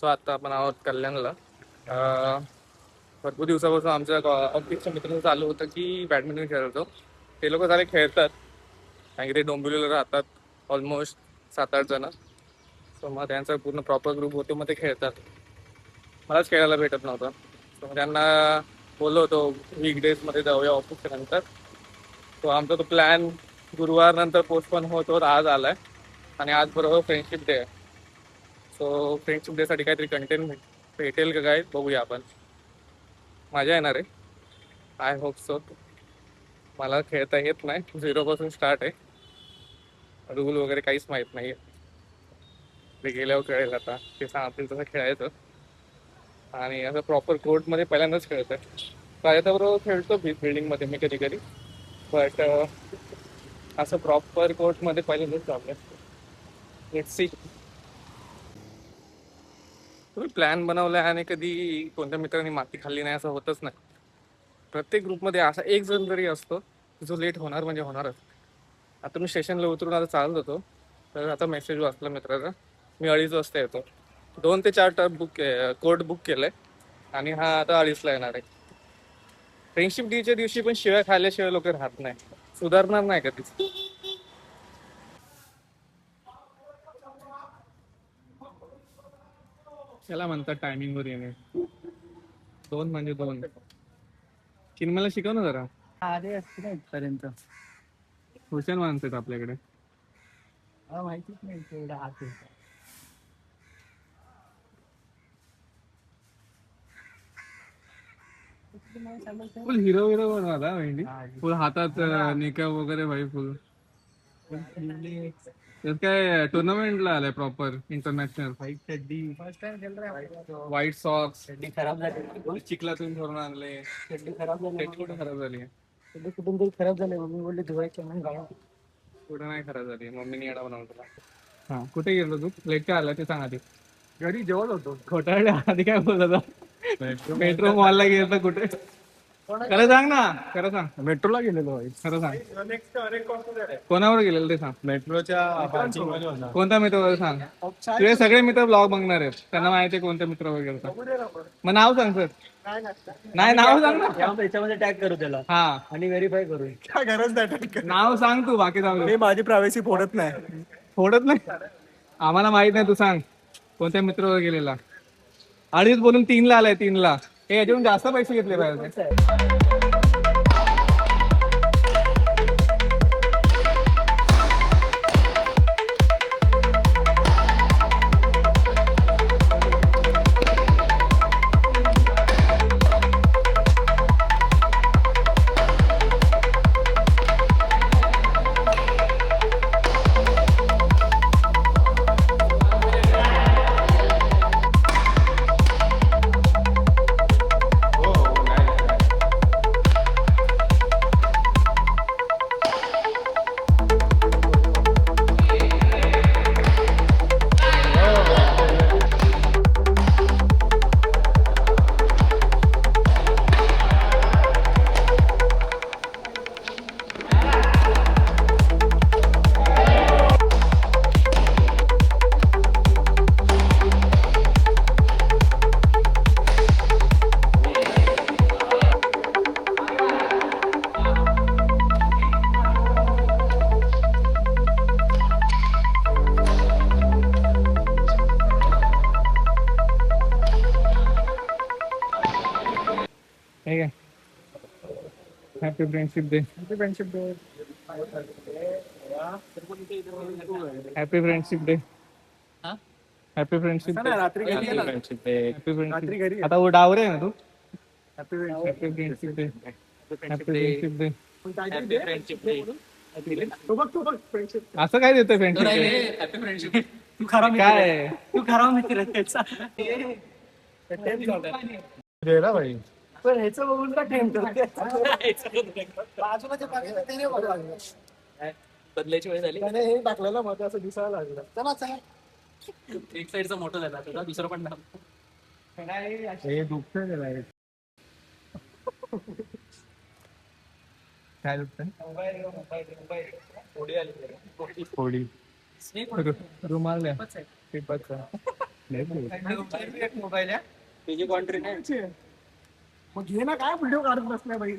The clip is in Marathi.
सो आता आपण आहोत कल्याणला. भरपूर दिवसापासून आमच्या ऑफिसच्या मित्रांचं चालू होतं की बॅडमिंटन खेळतो. ते लोक सारे खेळतात कारण की ते डोंबिवलीला राहतात ऑलमोस्ट 7-8 जण. सो मग त्यांचा पूर्ण प्रॉपर ग्रुप होतो, मग ते खेळतात. मलाच खेळायला भेटत नव्हतं. सो मग त्यांना बोललो होतो वीकडेजमध्ये जाऊया ऑफिसच्या नंतर. तो आमचा तो प्लॅन गुरुवार नंतर पोस्टपोन होत होत आज आलाय. आणि आज बरोबर फ्रेंडशिप डे आहे. सो फ्रेंडशिप डे साठी काहीतरी कंटेंट भेटेल का काय बघूया आपण. मजा येणार आहे. I hope so. मला खेळता येत नाही, 0 पासून स्टार्ट आहे. रूल वगैरे काहीच माहित नाही. ते गेल्यावर कळेल आता, ते सांगतील तसं खेळायचं. आणि असं प्रॉपर कोर्टमध्ये पहिल्यांदाच खेळतोय. बरोबर खेळतो बिल्डिंगमध्ये मी कधी कधी, बट असं प्रॉपर कोर्टमध्ये पहिल्यांदाच चाललंय. Let's see. तुम्ही प्लॅन बनवलाय आणि कधी कोणत्या मित्रांनी माती खाल्ली नाही असं होतच नाही. प्रत्येक ग्रुपमध्ये असा एक जण जरी असतो जो लेट होणार म्हणजे होणारच. आता मी स्टेशनला उतरून आता चालत होतो, तर आता मेसेज वाचला मित्राचा, मी 2:30 वाजता येतो. 2 ते 4 टर्म कोर्ट बुक केलंय आणि हा आता 2:30ला येणार आहे. फ्रेंडशिप डेच्या दिवशी पण शिव्या खाल्ल्याशिवाय लोक राहत नाही, सुधारणार नाही कधीच. त्याला म्हणतात टायमिंग वर येणे. 2 म्हणजे 2. चिन्मयला शिकव ना जरा. आले असते ना इथपर्यंत. हुशार माणसं आहेत आपल्याकडे. माहितीच नाही तेवढं आत आहे. फुल हिरो हिरो बनवाला मेहंदी. फुल हातात निकब वगैरे भाई फुल. त्यात काय टुर्नामेंटला आलाय प्रॉपर इंटरनॅशनल. व्हाईट चड्डी फर्स्ट टाइम खेळ रहा. White socks. चड्डी खराब झाली. चिखलातून भरून आणले. चड्डी खराब झाली. चड्डी कुठे खराब झाली? चड्डी कुठून तरी खराब झाली. मम्मी बोलली धुवायची म्हणून गावा. कुठे नाही खराब झाली, मम्मीने येडा बनवला तुला. हा, कुठे गेलो तू? लेट का आला ते सांग आधी. घरी जेवत होतो. खोटारड्या आधी काय बोलत होता? मेट्रो मॉलला गेलो कुठे? खरं सांग ना, खरं सांग. मेट्रोला गेलेलो. खरं सांग, कोणावर गेलेलं ते सांग. मेट्रोच्या कोणता मित्र सांग. तुझे सगळे मित्र ब्लॉग बघणार आहेत, त्यांना माहिती आहे कोणते मित्र वगैरे. मग नाव सांग सर. नाही, नाव सांग ना. त्याच्यामध्ये टॅग करू त्याला हा, आणि व्हेरीफाय करू. काय गरज नाही. नाव सांग तू, बाकी जाऊ दे. माझी प्रायव्हसी फोडत नाही. फोडत नाही, आम्हाला माहित नाही. तू सांग कोणत्या मित्रावर गेलेला. 2:30 बोलून 3ला आलाय. 3ला हे याच्यावरून जास्त पैसे घेतले पाहिजे. Happy friendship day. Happy friendship day. Happy friendship day. Happy friendship day. रात्री घरी ये ना. हॅपी रात्री फ्रेंडशिप. घरी ये. आता वो डावरे आहे ना तू. Happy happy friendship day. Happy friendship day. तू बघ फ्रेंडशिप. असं काय देतोय फ्रेंडशिप डे? Happy friendship. तू खरा काय तू खरा मित्र त्याचा. भाई पण ह्याचं बघून का ठेम करते. बाजूला बदलायची वेळ झाली. हे टाकलेलं मध्ये असं दिसायला लागलं. चला चला. एक साईडचा मोठं झाला आता दुसरं पण हे दुखतंय त्याला. काय दुखतंय? थोडी रुमाल द्या. पेपरचा मोबाईल आहे त्याची कॉन्ट्री नाही मग घे ना काय व्हिडिओ काढत बसलाय बाई